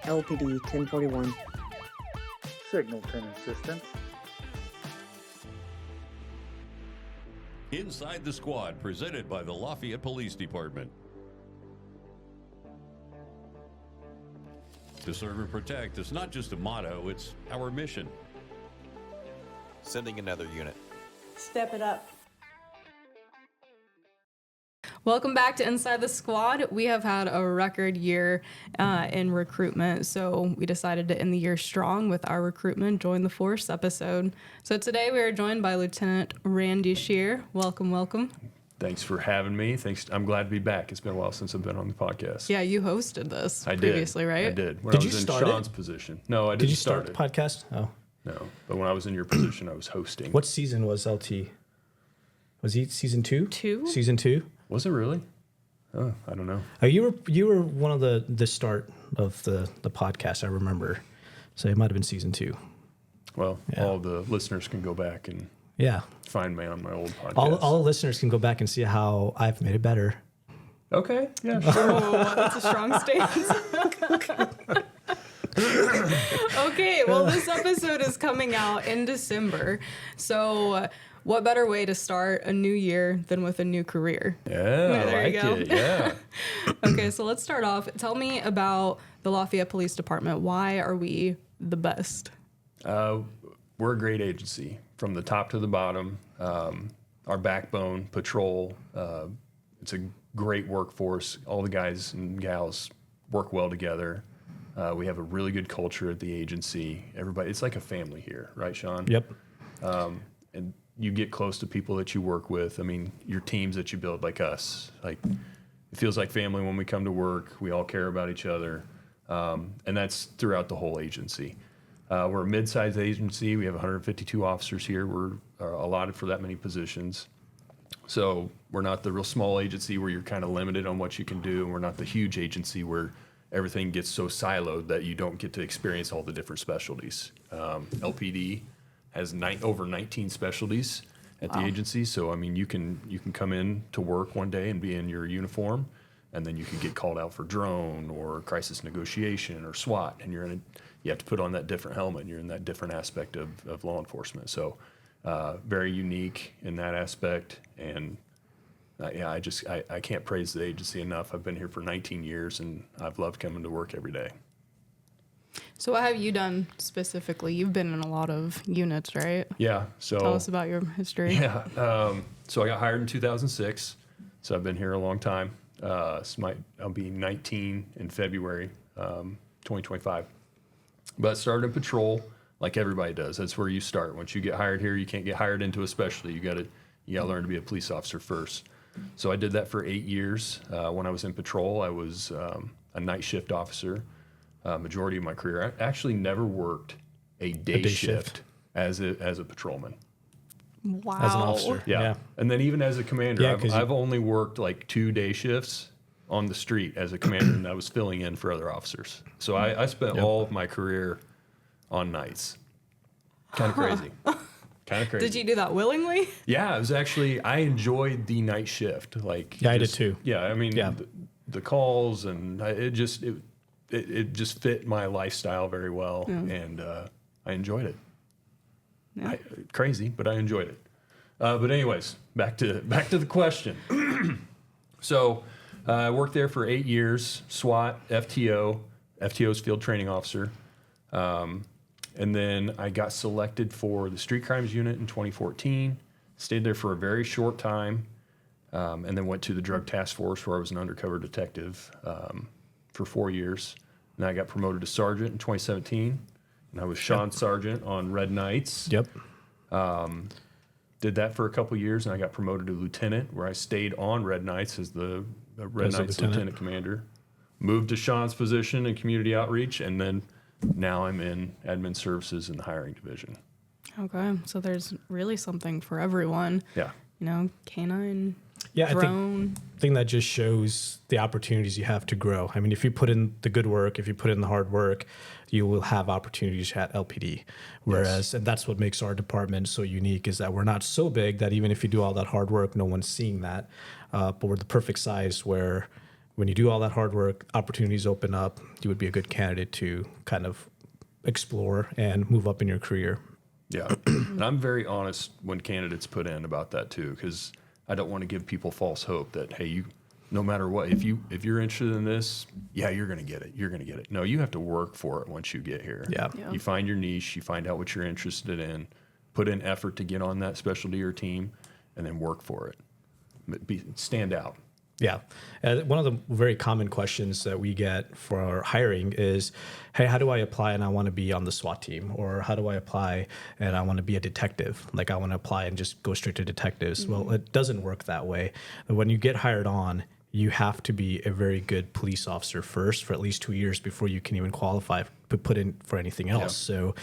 LPD 1041. Signal 10 assistance. Inside the Squad, presented by the Lafayette Police Department. To serve and protect is not just a motto, it's our mission. Sending another unit. Step it up. Welcome back to Inside the Squad. We have had a record year in recruitment, so we decided to end the year strong with our Recruitment Join the Force episode. So today we are joined by Lieutenant Randy Sherer. Welcome, welcome. Thanks for having me. Thanks. I'm glad to be back. It's been a while since I've been on the podcast. Yeah, you hosted this I previously, did. right? I did. When Did I you was in start Sean's it? position. No, I didn't Did you start it. the podcast? Oh. No, but when I was in your position, I was hosting. What season was LT? Was he season 2? Season 2? Was it really? Oh, I don't know. Oh, you were one of the start of the podcast, I remember. So it might have been season 2. Well, Yeah. all the listeners can go back and Yeah. find me on my old podcast. All the listeners can go back and see how I've made it better. Okay. Yeah, sure. Oh, that's a strong stance. Okay, well, this episode is coming out in December. So what better way to start a new year than with a new career? Yeah, there I you like go. it. Yeah. Okay, so let's start off. Tell me about the Lafayette Police Department. Why are we the best? We're a great agency from the top to the bottom. Our backbone, patrol. It's a great workforce. All the guys and gals work well together. We have a really good culture at the agency. Everybody, it's like a family here, right, Sean? Yep. And you get close to people that you work with. I mean, your teams that you build, like us. Like, it feels like family when we come to work. We all care about each other, and that's throughout the whole agency. We're a mid-sized agency. We have 152 officers here. We're allotted for that many positions. So we're not the real small agency where you're kind of limited on what you can do, and we're not the huge agency where everything gets so siloed that you don't get to experience all the different specialties. LPD has over 19 specialties at the agency. So, I mean, you can come in to work one day and be in your uniform, and then you can get called out for drone or crisis negotiation or SWAT, and you have to put on that different helmet, and you're in that different aspect of law enforcement. So very unique in that aspect. And I can't praise the agency enough. I've been here for 19 years, and I've loved coming to work every day. So what have you done specifically? You've been in a lot of units, right? Yeah. So Tell us about your history. Yeah. So I got hired in 2006. So I've been here a long time. I'll be 19 in February, 2025. But I started in patrol like everybody does. That's where you start. Once you get hired here, you can't get hired into a specialty. You got to learn to be a police officer first. So I did that for 8 years. When I was in patrol, I was a night shift officer. Majority of my career, I actually never worked a day shift as a patrolman. Wow. As an officer. Yeah. And then even as a commander, Yeah, I've only worked like 2 day shifts on the street as a commander, and I was filling in for other officers. So I spent all of my career on nights. Kind of crazy. Kind of crazy. Did you do that willingly? Yeah, it was actually, I enjoyed the night shift. Like, Yeah, I did too. Yeah, I mean, Yeah. the calls, and it just fit my lifestyle very well, and I enjoyed it. Yeah. Crazy, but I enjoyed it. But anyways, back to the question. So I worked there for 8 years, SWAT, FTO's field training officer. And then I got selected for the street crimes unit in 2014, stayed there for a very short time, and then went to the drug task force where I was an undercover detective for 4 years. And I got promoted to sergeant in 2017, and I was Sean's sergeant on Red Knights. Yep. Did that for a couple years, and I got promoted to lieutenant, where I stayed on Red Knights as the Red Knights lieutenant commander. Moved to Sean's position in community outreach, and then now I'm in admin services in the hiring division. Okay, so there's really something for everyone. Yeah. You know, K9, Yeah, drone. I think that just shows the opportunities you have to grow. I mean, if you put in the good work, if you put in the hard work, you will have opportunities at LPD. Whereas, and that's what makes our department so unique, is that we're not so big that even if you do all that hard work, no one's seeing that. But we're the perfect size where when you do all that hard work, opportunities open up. You would be a good candidate to kind of explore and move up in your career. Yeah. And I'm very honest when candidates put in about that too, because I don't want to give people false hope that, hey, no matter what, if you're interested in this, yeah, you're going to get it. You're going to get it. No, you have to work for it once you get here. Yeah. You find your niche, you find out what you're interested in, put in effort to get on that specialty or team, and then work for it. Stand out. Yeah. One of the very common questions that we get for our hiring is, hey, how do I apply and I want to be on the SWAT team? Or how do I apply and I want to be a detective? Like I want to apply and just go straight to detectives. Well, it doesn't work that way. When you get hired on, you have to be a very good police officer first for at least 2 years before you can even qualify to put in for anything else. Yeah. So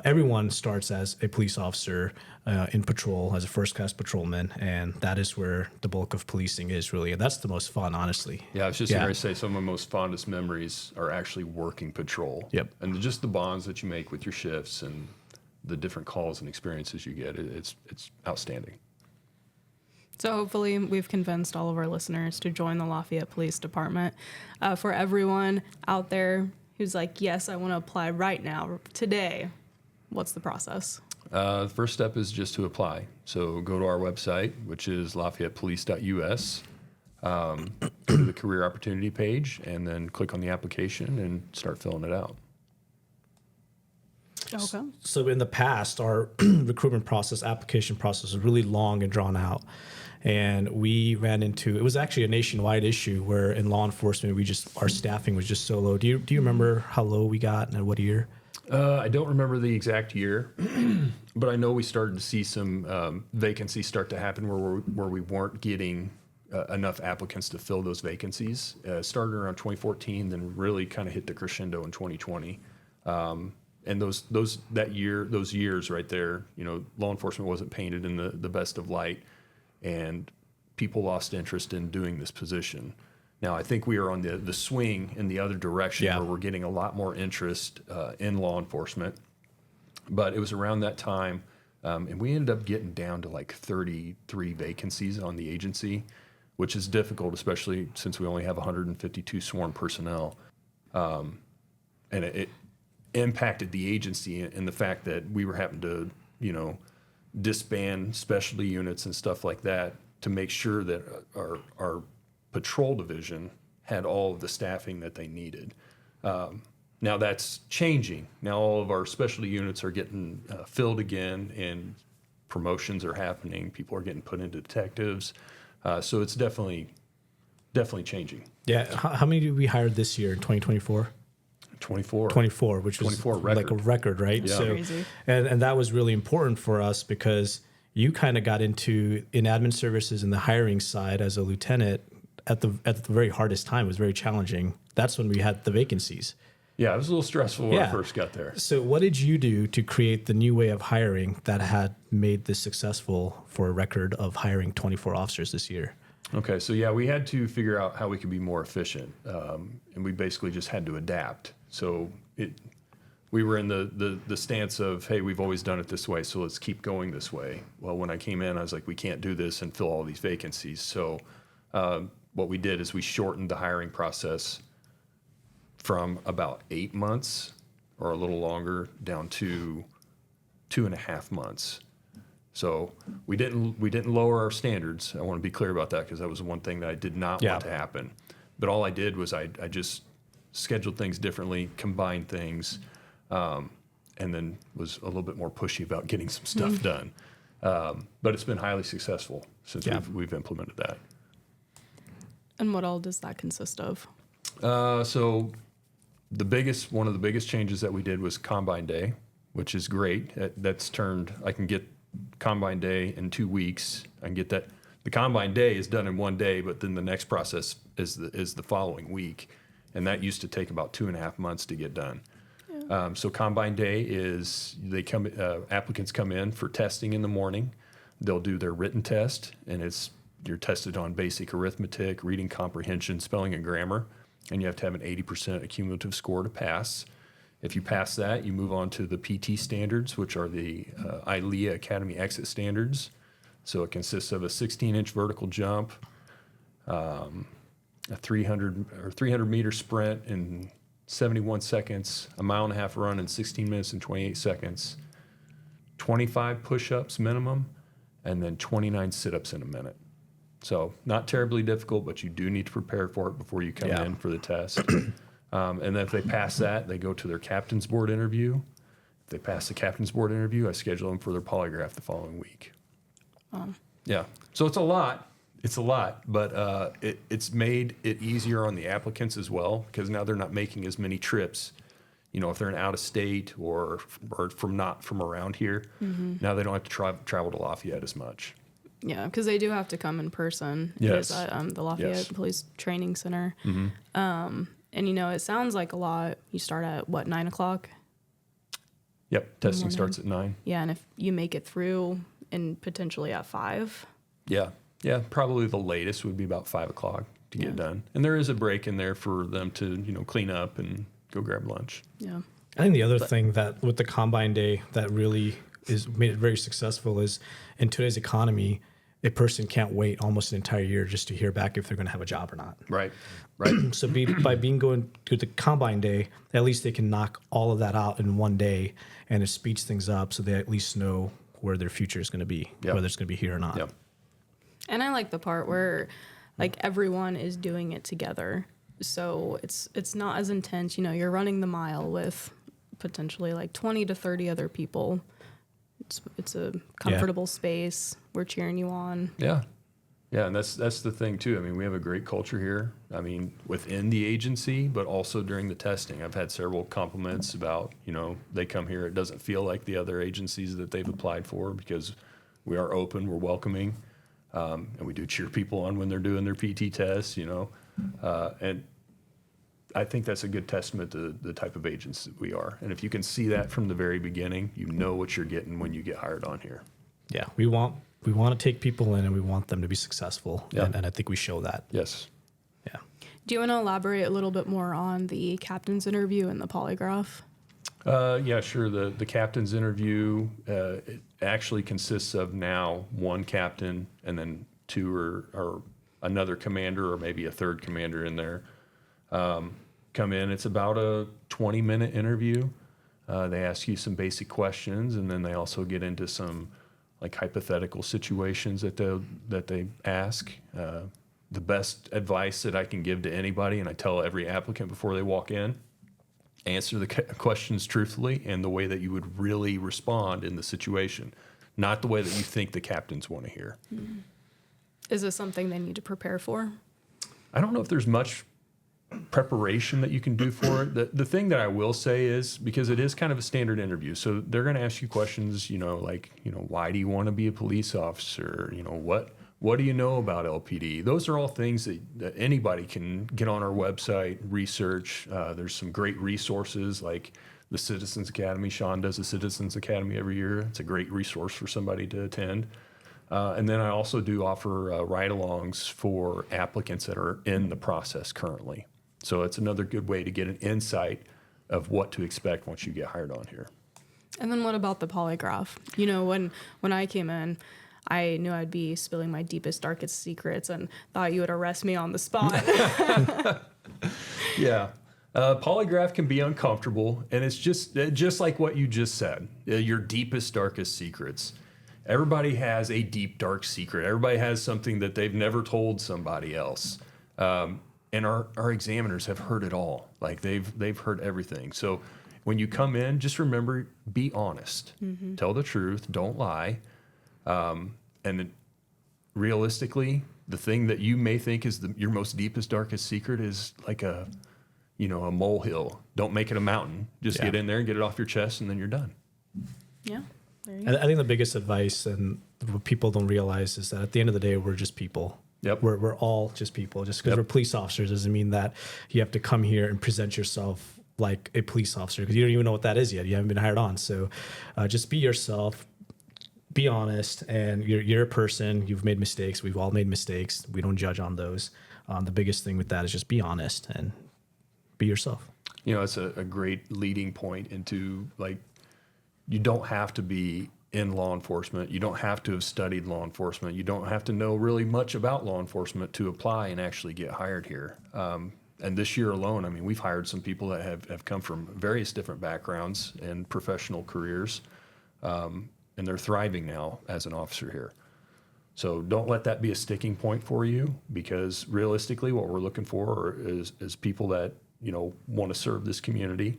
everyone starts as a police officer in patrol, as a first-class patrolman, and that is where the bulk of policing is really. And that's the most fun, honestly. Yeah, I was just going to say some of my most fondest memories are actually working patrol. Yep. And just the bonds that you make with your shifts and the different calls and experiences you get, it's outstanding. So hopefully we've convinced all of our listeners to join the Lafayette Police Department. For everyone out there who's like, yes, I want to apply right now, today, what's the process? The first step is just to apply. So go to our website, which is lafayettepolice.us. Go to the career opportunity page and then click on the application and start filling it out. Okay. So in the past, our recruitment process, application process was really long and drawn out. And we ran into, it was actually a nationwide issue where in law enforcement, our staffing was just so low. Do you remember how low we got and what year? I don't remember the exact year, but I know we started to see some vacancies start to happen where we weren't getting enough applicants to fill those vacancies. Started around 2014, then really kind of hit the crescendo in 2020. And those years right there, law enforcement wasn't painted in the best of light, and people lost interest in doing this position. Now, I think we are on the swing in the other direction where we're getting a lot more interest in law enforcement. But it was around that time, and we ended up getting down to like 33 vacancies on the agency, which is difficult, especially since we only have 152 sworn personnel. And it impacted the agency in the fact that we were having to, disband specialty units and stuff like that to make sure that our patrol division had all of the staffing that they needed. Now that's changing. Now all of our specialty units are getting filled again, and promotions are happening. People are getting put into detectives. So it's definitely changing. Yeah. How many did we hire this year in 2024? 24, which was 24 record. like a record, right? Yeah. So, Crazy. and that was really important for us because you kind of got into in admin services and the hiring side as a lieutenant at the very hardest time. It was very challenging. That's when we had the vacancies. Yeah, it was a little stressful when I first got there. So what did you do to create the new way of hiring that had made this successful for a record of hiring 24 officers this year? Okay, so we had to figure out how we could be more efficient, and we basically just had to adapt. So we were in the stance of, hey, we've always done it this way, so let's keep going this way. Well, when I came in, I was like, we can't do this and fill all these vacancies. So what we did is we shortened the hiring process from about 8 months or a little longer down to 2.5 months. So we didn't lower our standards. I want to be clear about that because that was one thing that I did not want to happen. But all I did was I just scheduled things differently, combined things, and then was a little bit more pushy about getting some stuff done. But it's been highly successful since we've implemented that. And what all does that consist of? So one of the biggest changes that we did was Combine Day, which is great. I can get Combine Day in 2 weeks. I can get that. The Combine Day is done in 1 day, but then the next process is the following week. And that used to take about 2.5 months to get done. Yeah. So Combine Day is applicants come in for testing in the morning. They'll do their written test, and you're tested on basic arithmetic, reading comprehension, spelling, and grammar. And you have to have an 80% cumulative score to pass. If you pass that, you move on to the PT standards, which are the ILEA Academy Exit Standards. So it consists of a 16-inch vertical jump, a 300 meter sprint in 71 seconds, a 1.5 mile run in 16 minutes and 28 seconds, 25 push-ups minimum, and then 29 sit-ups in a minute. So not terribly difficult, but you do need to prepare for it before you come in for the test. And then if they pass that, they go to their captain's board interview. If they pass the captain's board interview, I schedule them for their polygraph the following week. Yeah. So it's a lot. It's a lot, but it's made it easier on the applicants as well, because now they're not making as many trips. You know, if they're in out of state or not from around here, now they don't have to travel to Lafayette as much. Yeah, because they do have to come in person. Yes. It is at the Lafayette Police Training Center. Mm-hmm. And, you know, it sounds like a lot. You start at, 9 o'clock? Yep, testing starts at 9. Yeah, and if you make it through and potentially at 5? Yeah, probably the latest would be about 5 o'clock to get done. And there is a break in there for them to, you know, clean up and go grab lunch. Yeah. I think the other thing that with the Combine Day that really is made it very successful is in today's economy, a person can't wait almost an entire year just to hear back if they're going to have a job or not. Right. So by going to the Combine Day, at least they can knock all of that out in one day, and it speeds things up so they at least know where their future is going to be, whether it's going to be here or not. Yep. And I like the part where, like, everyone is doing it together. So it's not as intense. You know, you're running the mile with potentially like 20 to 30 other people. It's a comfortable space. We're cheering you on. Yeah, and that's the thing too. I mean, we have a great culture here. I mean, within the agency, but also during the testing. I've had several compliments about, you know, they come here. It doesn't feel like the other agencies that they've applied for because we are open, we're welcoming, and we do cheer people on when they're doing their PT tests. You know, and I think that's a good testament to the type of agents that we are. And if you can see that from the very beginning, you know what you're getting when you get hired on here. Yeah, we want to take people in and we want them to be successful. Yeah. And I think we show that. Yes. Yeah. Do you want to elaborate a little bit more on the captain's interview and the polygraph? Yeah, sure. The captain's interview it actually consists of now one captain and then two or another commander or maybe a third commander in there. Come in. It's about a 20-minute interview. They ask you some basic questions, and then they also get into some like hypothetical situations that they ask. The best advice that I can give to anybody, and I tell every applicant before they walk in, answer the questions truthfully and the way that you would really respond in the situation, not the way that you think the captains want to hear. Is this something they need to prepare for? I don't know if there's much preparation that you can do for it. The thing that I will say is, because it is kind of a standard interview, so they're going to ask you questions, you know, like, you know, why do you want to be a police officer? You know, what do you know about LPD? Those are all things that anybody can get on our website, research. There's some great resources like the Citizens Academy. Sean does a Citizens Academy every year. It's a great resource for somebody to attend. And then I also do offer ride-alongs for applicants that are in the process currently. So it's another good way to get an insight of what to expect once you get hired on here. And then what about the polygraph? You know, when I came in, I knew I'd be spilling my deepest, darkest secrets and thought you would arrest me on the spot. Yeah. Polygraph can be uncomfortable, and it's just like what you just said, your deepest, darkest secrets. Everybody has a deep, dark secret. Everybody has something that they've never told somebody else. And our examiners have heard it all. Like they've heard everything. So when you come in, just remember, be honest. Mm-hmm. Tell the truth. Don't lie. And realistically, the thing that you may think is your most deepest, darkest secret is like a molehill. Don't make it a mountain. Just get in there and get it off your chest, and then you're done. Yeah. There you go. I think the biggest advice and what people don't realize is that at the end of the day, we're just people. Yep. We're all just people. Just because we're police officers doesn't mean that you have to come here and present yourself like a police officer, because you don't even know what that is yet. You haven't been hired on. So just be yourself, be honest, and you're a person. You've made mistakes. We've all made mistakes. We don't judge on those. The biggest thing with that is just be honest and be yourself. You know, it's a great leading point into, like, you don't have to be in law enforcement. You don't have to have studied law enforcement. You don't have to know really much about law enforcement to apply and actually get hired here. And this year alone, I mean, we've hired some people that have come from various different backgrounds and professional careers, and they're thriving now as an officer here. So don't let that be a sticking point for you, because realistically what we're looking for is people that, you know, want to serve this community,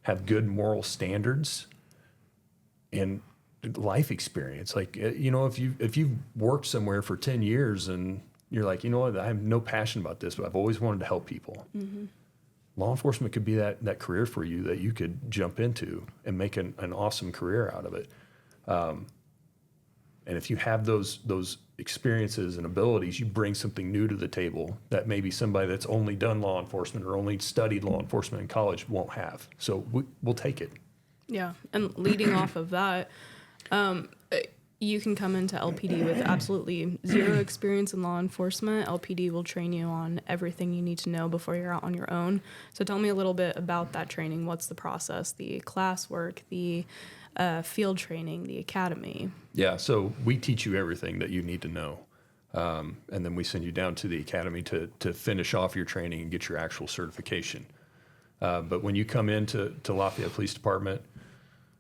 have good moral standards, and life experience. Like, you know, if you've worked somewhere for 10 years and you're like, you know what, I have no passion about this, but I've always wanted to help people. Mm-hmm. Law enforcement could be that career for you that you could jump into and make an awesome career out of it. And if you have those experiences and abilities, you bring something new to the table that maybe somebody that's only done law enforcement or only studied law enforcement in college won't have. So we'll take it. Yeah. And leading off of that, you can come into LPD with absolutely zero experience in law enforcement. LPD will train you on everything you need to know before you're out on your own. So tell me a little bit about that training. What's the process, the classwork, the field training, the academy? Yeah, so we teach you everything that you need to know. And then we send you down to the academy to finish off your training and get your actual certification. But when you come into Lafayette Police Department,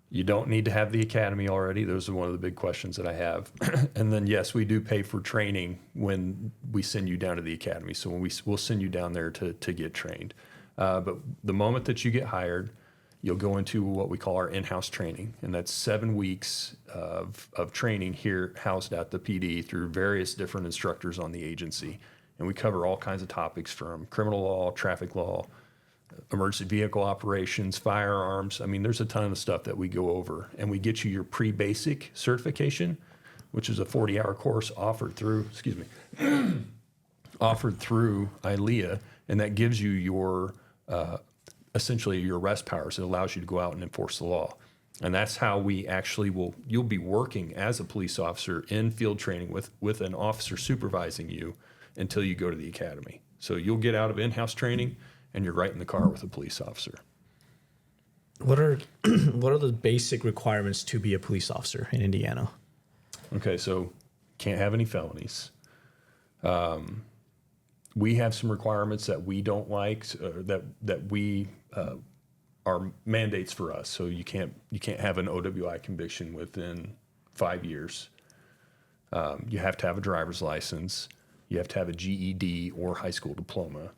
you don't need to have the academy already. Those are one of the big questions that I have. And then, yes, we do pay for training when we send you down to the academy. So when we'll send you down there to get trained. But the moment that you get hired, you'll go into what we call our in-house training. And that's 7 weeks of training here housed at the PD through various different instructors on the agency. And we cover all kinds of topics from criminal law, traffic law, emergency vehicle operations, firearms. I mean, there's a ton of stuff that we go over, and we get you your pre-basic certification, which is a 40-hour course offered through ILEA, and that gives you your essentially your arrest powers. It allows you to go out and enforce the law. And that's how we actually you'll be working as a police officer in field training with an officer supervising you until you go to the academy. So you'll get out of in-house training and you're right in the car with a police officer. What are the basic requirements to be a police officer in Indiana? Okay, so can't have any felonies. We have some requirements that we don't like, that we are mandates for us. So you can't have an OWI conviction within 5 years. You have to have a driver's license. You have to have a GED or high school diploma.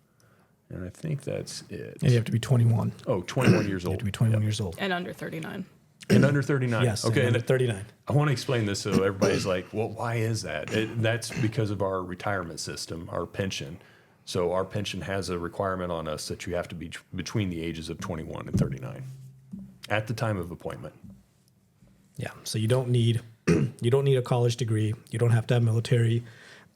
And I think that's it. And you have to be 21. Oh, 21 years old. You have to be 21 years old. And under 39. And under 39. Yes, Okay. and under 39. I want to explain this so everybody's like, well, why is that? That's because of our retirement system, our pension. So our pension has a requirement on us that you have to be between the ages of 21 and 39 at the time of appointment. Yeah. So you don't need a college degree. You don't have to have military.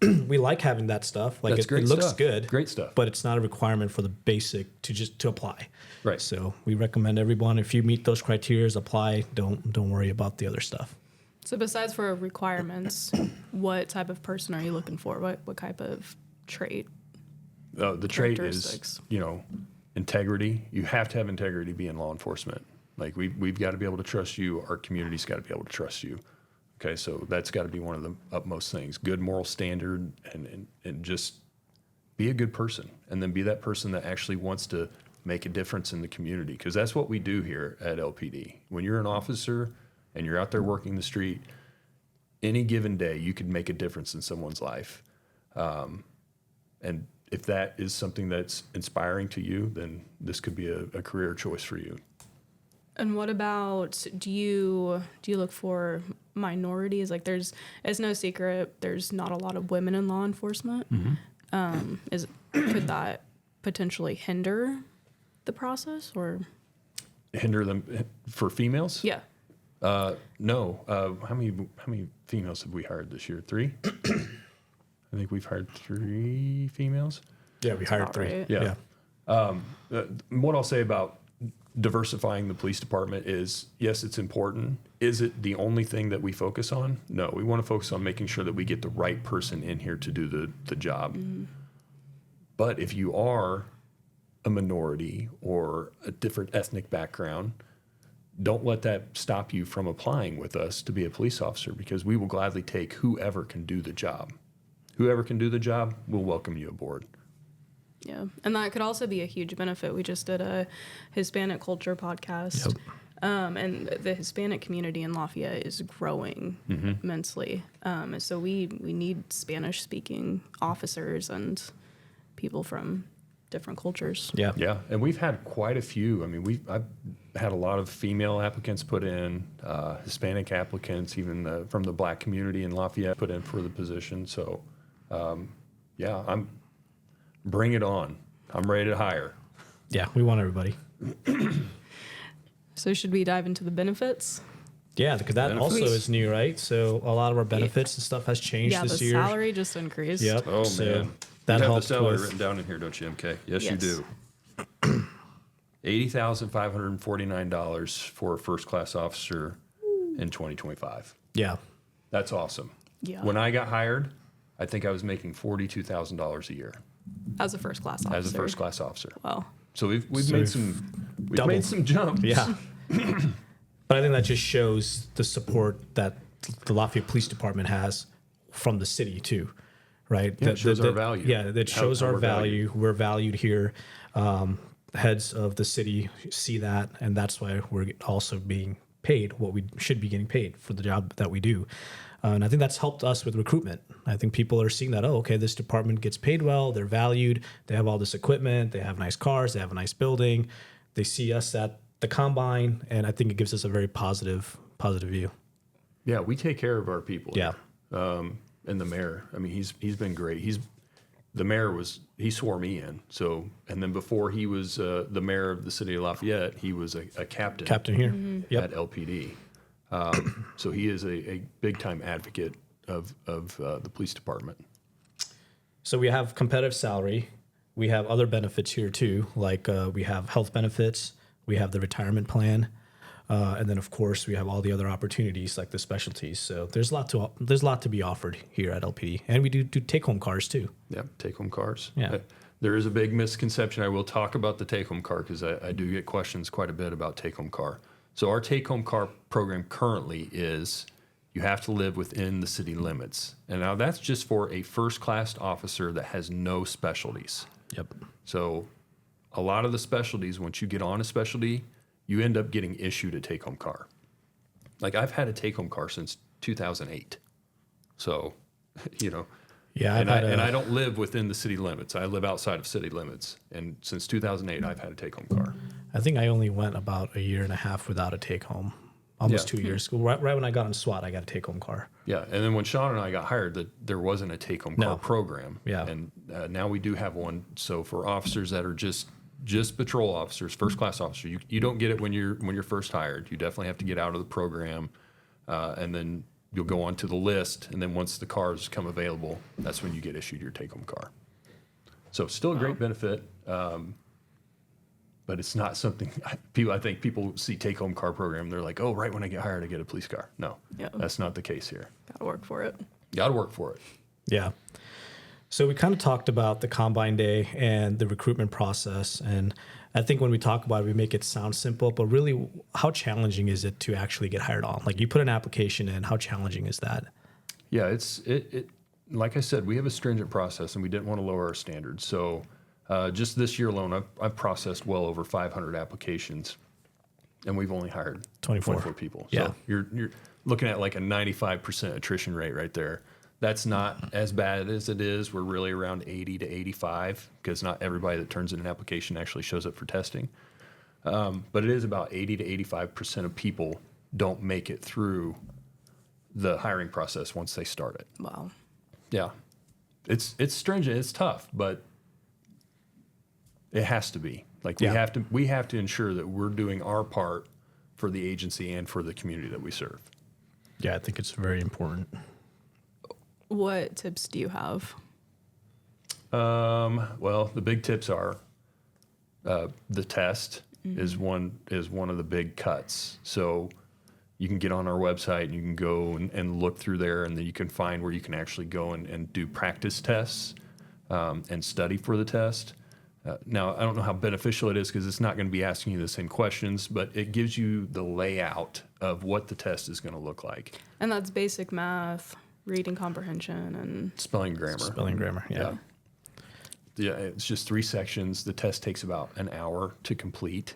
We like having that stuff. Like That's great it looks stuff. good. Great stuff. But it's not a requirement for the basic to apply. Right. So we recommend everyone, if you meet those criteria, apply. Don't worry about the other stuff. So besides for requirements, what type of person are you looking for? What type of trait? The trait is, Characteristics. integrity. You have to have integrity to be in law enforcement. Like we've got to be able to trust you. Our community's got to be able to trust you. Okay, so that's got to be one of the utmost things. Good moral standard and just be a good person. And then be that person that actually wants to make a difference in the community. Because that's what we do here at LPD. When you're an officer and you're out there working the street, any given day you could make a difference in someone's life. And if that is something that's inspiring to you, then this could be a career choice for you. And what about, do you look for minorities? Like it's no secret there's not a lot of women in law enforcement. Mm-hmm. Could that potentially hinder the process or Hinder them for females? yeah? No. How many females have we hired this year? 3? I think we've hired 3 females. Yeah, we hired about 3. right. Yeah. What I'll say about diversifying the police department is, yes, it's important. Is it the only thing that we focus on? No, we want to focus on making sure that we get the right person in here to do the job. Mm-hmm. But if you are a minority or a different ethnic background, don't let that stop you from applying with us to be a police officer, because we will gladly take whoever can do the job. Whoever can do the job, we'll welcome you aboard. Yeah, and that could also be a huge benefit. We just did a Hispanic culture podcast. Yep. And the Hispanic community in Lafayette is growing immensely. So we need Spanish-speaking officers and people from different cultures. Yeah. Yeah, and we've had quite a few. I mean, I've had a lot of female applicants put in, Hispanic applicants, even from the Black community in Lafayette put in for the position. So, bring it on. I'm ready to hire. Yeah, we want everybody. So should we dive into the benefits? Yeah, because that Benefits. also is new, right? So a lot of our benefits and stuff has changed Yeah, this the year. salary just increased. Yep. Oh, so man. that you have the helped salary with, written down in here, don't you, MK? Yes, you Yes. do. $80,549 for a first-class officer in 2025. Yeah. That's awesome. Yeah. When I got hired, I think I was making $42,000 a year As a first class officer. as a first-class officer. Wow. So we've So made we've some doubled. jumps. Yeah. But I think that just shows the support that the Lafayette Police Department has from the city too, right? Yeah, it shows our value. Yeah, that shows How our we're value. We're valued here. Heads of the city see that, and that's why we're also being paid what we should be getting paid for the job that we do. And I think that's helped us with recruitment. I think people are seeing that, oh, okay, this department gets paid well, they're valued, they have all this equipment, they have nice cars, they have a nice building. They see us at the combine, and I think it gives us a very positive view. Yeah, we take care of our people. Yeah. And the mayor, I mean, he's been great. The mayor he swore me in. So, and then before he was the mayor of the city of Lafayette, he was a captain. Captain here. Yep. At LPD. So he is a big time advocate of the police department. So we have competitive salary. We have other benefits here too, like we have health benefits. We have the retirement plan. And then, of course, we have all the other opportunities like the specialties. So there's a lot to be offered here at LPD, and we do take-home cars too. Yep, take-home cars. Yeah. There is a big misconception. I will talk about the take-home car because I do get questions quite a bit about take-home car. So our take-home car program currently is you have to live within the city limits. And now that's just for a first-class officer that has no specialties. Yep. So a lot of the specialties, once you get on a specialty, you end up getting issued a take-home car. Like I've had a take-home car since 2008. So, Yeah. and I don't live within the city limits. I live outside of city limits. And since 2008, I've had a take-home car. I think I only went about a year and a half without a take-home. Almost Yeah. 2 years. Right when I got on SWAT, I got a take-home car. Yeah, and then when Sean and I got hired, there wasn't a take-home car No. program. Yeah. And now we do have one. So for officers that are just patrol officers, first-class officers, you don't get it when you're first hired. You definitely have to get out of the program, and then you'll go onto the list. And then once the cars come available, that's when you get issued your take-home car. So still a great benefit, but it's not something I think people see take-home car program. They're like, oh, right when I get hired, I get a police car. No, Yeah. that's not the case here. Gotta work for it. Got to work for it. Yeah. So we kind of talked about the combine day and the recruitment process. And I think when we talk about it, we make it sound simple, but really how challenging is it to actually get hired on? Like you put an application in, how challenging is that? Yeah, it like I said, we have a stringent process and we didn't want to lower our standards. So just this year alone, I've processed well over 500 applications and we've only hired 24 people. Yeah. So you're looking at like a 95% attrition rate right there. That's not as bad as it is. We're really around 80 to 85 because not everybody that turns in an application actually shows up for testing. But it is about 80 to 85% of people don't make it through the hiring process once they start it. Wow. Yeah. It's stringent, it's tough, but it has to be. Like Yeah. we have to ensure that we're doing our part for the agency and for the community that we serve. Yeah, I think it's very important. What tips do you have? Well, the big tips are the test is one of the big cuts. So you can get on our website and you can go and look through there, and then you can find where you can actually go and do practice tests and study for the test. Now, I don't know how beneficial it is because it's not going to be asking you the same questions, but it gives you the layout of what the test is going to look like. And that's basic math, reading comprehension, and Spelling, grammar. Spelling, grammar. Yeah. Yeah, it's just 3 sections. The test takes about an hour to complete,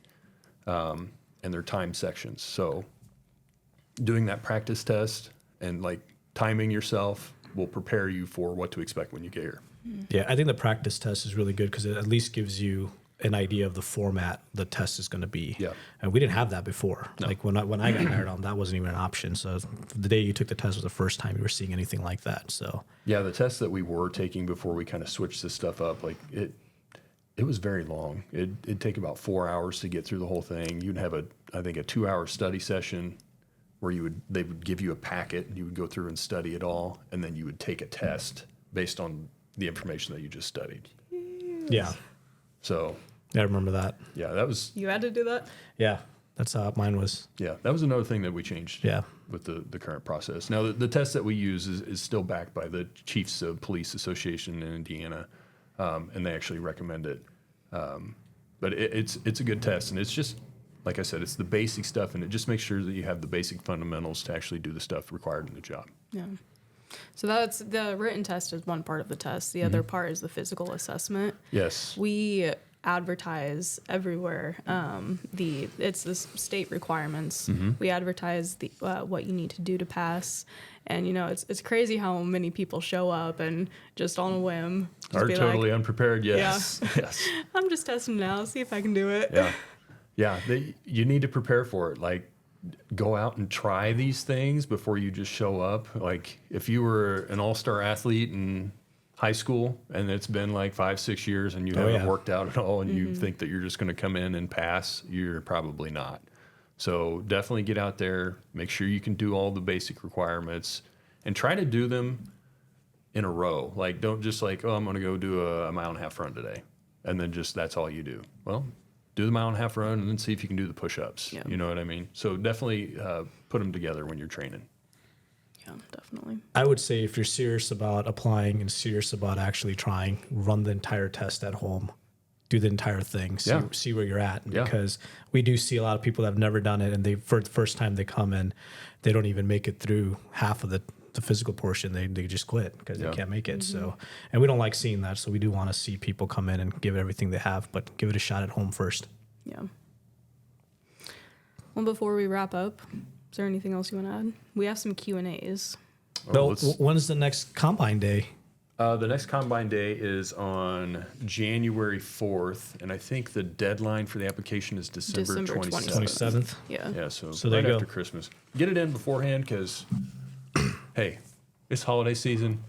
and they're time sections. So doing that practice test and like timing yourself will prepare you for what to expect when you get here. Yeah, I think the practice test is really good because it at least gives you an idea of the format the test is going to be. Yeah. And we didn't have that before. No. Like when I got hired on, that wasn't even an option. So the day you took the test was the first time you were seeing anything like that. So Yeah, the tests that we were taking before we kind of switched this stuff up, like it was very long. It'd take about 4 hours to get through the whole thing. You'd have I think a 2-hour study session where they would give you a packet and you would go through and study it all, and then you would take a test based on the information that you just studied. yeah, So I remember that. yeah, that was you had to do that. Yeah, that's how mine was. another thing that we changed. Yeah. With the current process. Now the test that we use is still backed by the Chiefs of Police Association in Indiana, and they actually recommend it. But it's a good test, and it's just like I said, it's the basic stuff, and it just makes sure that you have the basic fundamentals to actually do the stuff required in the job. Yeah. So that's the written test is one part of the test. The other part is the physical assessment. Yes. We advertise everywhere. It's the state requirements. We advertise the what you need to do to pass, and it's crazy how many people show up and just on a whim just Are be totally like, unprepared. Yes. Yes. I'm just testing now, see if I can do it. Yeah. Yeah. You need to prepare for it. Like, go out and try these things before you just show up. Like, if you were an all-star athlete in high school and it's been like 5-6 years and you haven't worked out at all and you think that you're just going to come in and pass, you're probably not. So definitely get out there, make sure you can do all the basic requirements, and try to do them in a row. Like, don't just like, oh, I'm going to go do a 1.5-mile run today, and then just that's all you do. Well, do the 1.5-mile run and then see if you can do the push-ups. Yeah. You know what I mean? So definitely put them together when you're training. Yeah, definitely. I would say if you're serious about applying and serious about actually trying, run the entire test at home. Do the entire thing. See where you're at. Yeah. Because we do see a lot of people that have never done it, and they for the first time they come in, they don't even make it through half of the physical portion. They just quit because they can't make it. So, and we don't like seeing that. So we do want to see people come in and give it everything they have, but give it a shot at home first. Yeah. Well, before we wrap up, is there anything else you want to add? We have some Q&As. Well, when's the next Combine Day? The next Combine Day is on January 4th, and I think the deadline for the application is December 27th. 27th. Yeah. Yeah, so So right there you after go. Christmas. Get it in beforehand because, hey, it's holiday season.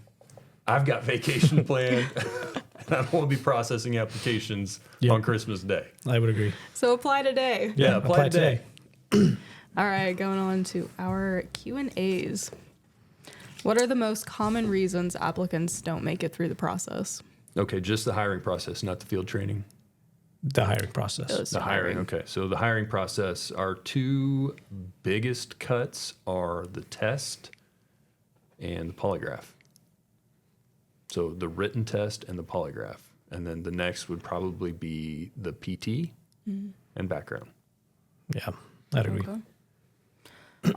I've got vacation planned, and I don't want to be processing applications on Christmas Day. I would agree. So apply today. Yeah, apply today. All right, going on to our Q&As. What are the most common reasons applicants don't make it through the process? Okay, just the hiring process, not the field training. The hiring process. Just The hiring. Okay, so the hiring process, our two biggest cuts are the test and the polygraph. So the written test and the polygraph. And then the next would probably be the PT and background. Yeah, I'd agree. Okay.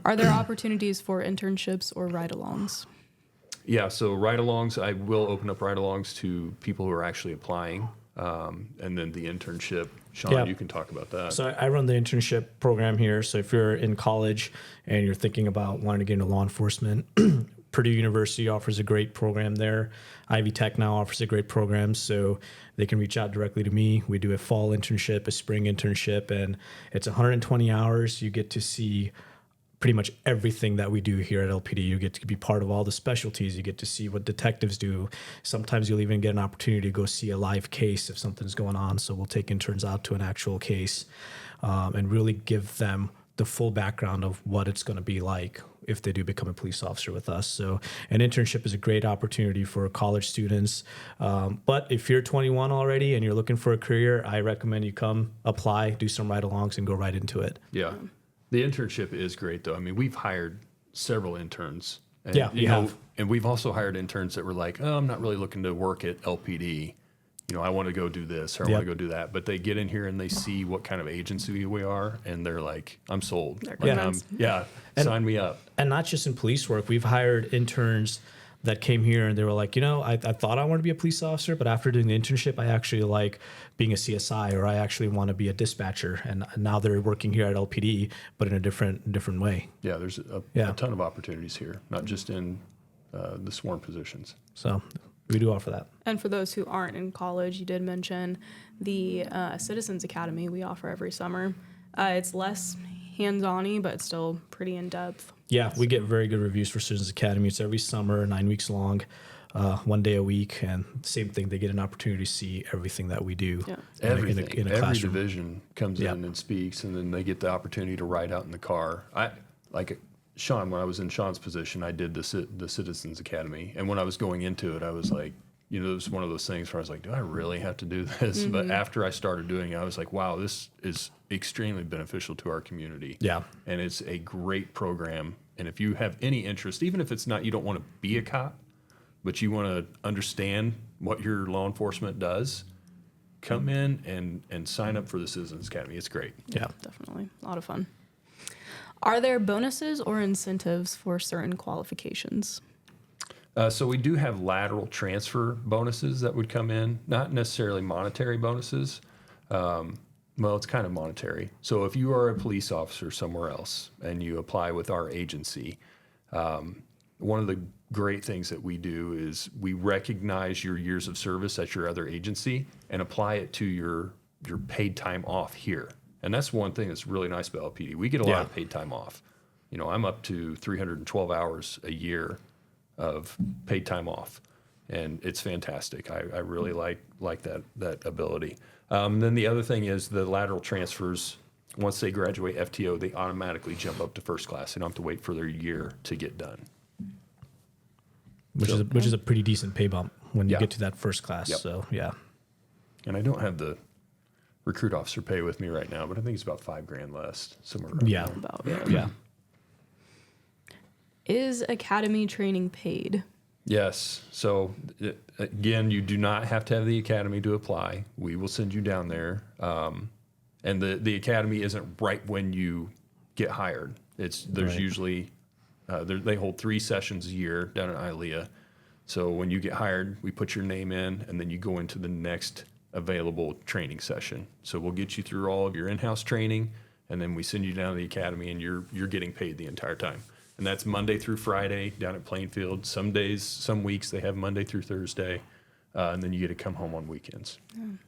Are there opportunities for internships or ride-alongs? Yeah, so ride-alongs, I will open up ride-alongs to people who are actually applying. And then the internship, Sean, Yeah. you can talk about that. So I run the internship program here. So if you're in college and you're thinking about wanting to get into law enforcement, Purdue University offers a great program there. Ivy Tech now offers a great program, so they can reach out directly to me. We do a fall internship, a spring internship, and it's 120 hours. You get to see pretty much everything that we do here at LPD. You get to be part of all the specialties. You get to see what detectives do. Sometimes you'll even get an opportunity to go see a live case if something's going on. So we'll take interns out to an actual case and really give them the full background of what it's going to be like if they do become a police officer with us. So an internship is a great opportunity for college students. But if you're 21 already and you're looking for a career, I recommend you come apply, do some ride-alongs, and go right into it. Yeah. The internship is great, though. I mean, we've hired several interns. And, Yeah, you have. And we've also hired interns that were like, oh, I'm not really looking to work at LPD. I want to go do this or I Yep. want to go do that. But they get in here and they see what kind of agency we are, and they're like, I'm sold. They're Like, convinced. sign me up. And not just in police work. We've hired interns that came here and they were like, I thought I wanted to be a police officer, but after doing the internship, I actually like being a CSI, or I actually want to be a dispatcher. And now they're working here at LPD, but in a different way. Yeah, there's a ton of opportunities here, not just in the sworn positions. So we do offer that. And for those who aren't in college, you did mention the Citizens Academy we offer every summer. It's less hands-on-y, but it's still pretty in-depth. Yeah, we get very good reviews for Citizens Academy. It's every summer, 9 weeks long, 1 day a week. And same thing, they get an opportunity to see everything that we do Yeah. Everything. in a Every classroom. division comes Yeah. in and speaks, and then they get the opportunity to ride out in the car. Like Sean, when I was in Sean's position, I did the Citizens Academy. And when I was going into it, I was like, it was one of those things where I was like, do I really have to do this? But after I started doing it, I was like, wow, this is extremely beneficial to our community. Yeah. And it's a great program. And if you have any interest, even if it's not, you don't want to be a cop, but you want to understand what your law enforcement does, come in and sign up for the Citizens Academy. It's great. Yeah. Definitely. A lot of fun. Are there bonuses or incentives for certain qualifications? So we do have lateral transfer bonuses that would come in, not necessarily monetary bonuses. Well, it's kind of monetary. So if you are a police officer somewhere else and you apply with our agency, one of the great things that we do is we recognize your years of service at your other agency and apply it to your paid time off here. And that's one thing that's really nice about LPD. We get a lot of paid time off. I'm up to 312 hours a year of paid time off, and it's fantastic. I really like that ability. Then the other thing is the lateral transfers. Once they graduate FTO, they automatically jump up to first class. They don't have to wait for their year to get done. Which is a pretty decent pay bump when you Yeah. get to that first class. Yep. So yeah. And I don't have the recruit officer pay with me right now, but I think it's about $5,000 less, somewhere around Yeah. there. About it. Yeah. Is academy training paid? Yes. So again, you do not have to have the academy to apply. We will send you down there. And the academy isn't right when you get hired. There's Right. usually, they hold 3 sessions a year down in ILEA. So when you get hired, we put your name in, and then you go into the next available training session. So we'll get you through all of your in-house training, and then we send you down to the academy, and you're getting paid the entire time. And that's Monday through Friday down at Plainfield. Some days, some weeks, they have Monday through Thursday, and then you get to come home on weekends.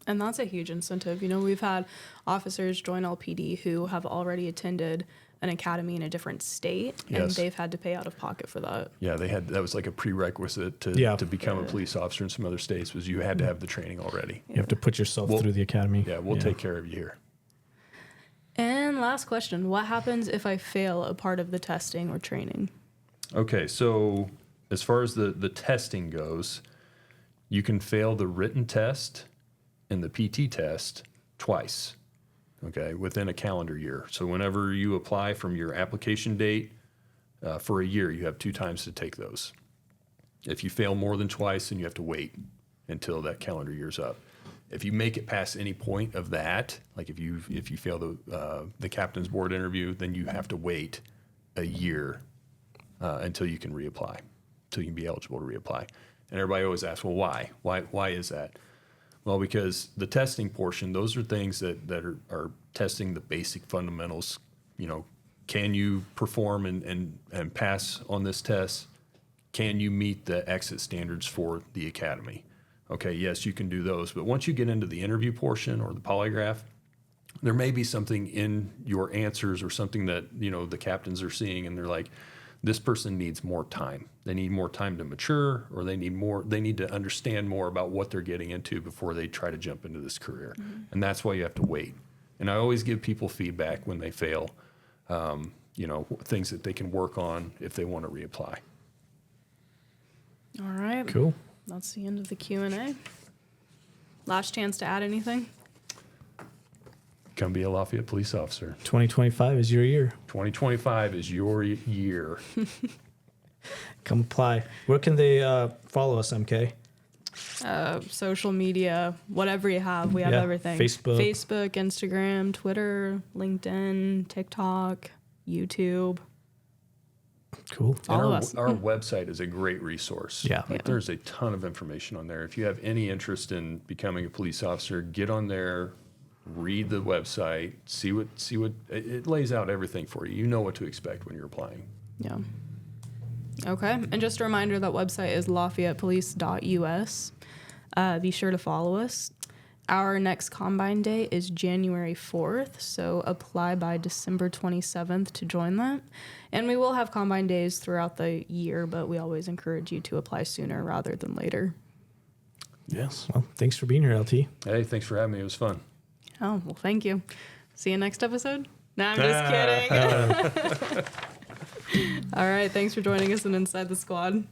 And that's a huge incentive. We've had officers join LPD who have already attended an academy in a different state, and Yes. they've had to pay out of pocket for that. Yeah, that was like a prerequisite Yeah. to become a police officer in some other states, was you had to have the training already. You have to put yourself Well, through the academy. Yeah, we'll take care of you here. And last question, what happens if I fail a part of the testing or training? Okay, so as far as the testing goes, you can fail the written test and the PT test twice, okay, within a calendar year. So whenever you apply from your application date for a year, you have 2 times to take those. If you fail more than twice, then you have to wait until that calendar year's up. If you make it past any point of that, like if you fail the captain's board interview, then you have to wait a year until you can reapply, until you can be eligible to reapply. And everybody always asks, well, why? Why is that? Well, because the testing portion, those are things that are testing the basic fundamentals. Can you perform and pass on this test? Can you meet the exit standards for the academy? Okay, yes, you can do those. But once you get into the interview portion or the polygraph, there may be something in your answers or something that, the captains are seeing, and they're like, this person needs more time. They need more time to mature, or they need to understand more about what they're getting into before they try to jump into this career. Mm-hmm. And that's why you have to wait. And I always give people feedback when they fail, things that they can work on if they want to reapply. All right. Cool. That's the end of the Q&A. Last chance to add anything? Come be a Lafayette police officer. 2025 is your year. 2025 is your year. Come apply. Where can they follow us, MK? social media, whatever you have, we have Yeah, everything. Facebook. Instagram, Twitter, LinkedIn, TikTok, YouTube. Cool. All And of our, us. our website is a great resource. Yeah. Like, Yeah. there's a ton of information on there. If you have any interest in becoming a police officer, get on there, read the website, see what it lays out everything for you. You know what to expect when you're applying. Yeah. Okay. And just a reminder, that website is LafayettePolice.us. Be sure to follow us. Our next Combine Day is January 4th, so apply by December 27th to join that. And we will have Combine Days throughout the year, but we always encourage you to apply sooner rather than later. Yes. Well, thanks for being here, LT. Hey, thanks for having me. It was fun. Oh, well, thank you. See you next episode? No, I'm just kidding. All right. Thanks for joining us in Inside the Squad.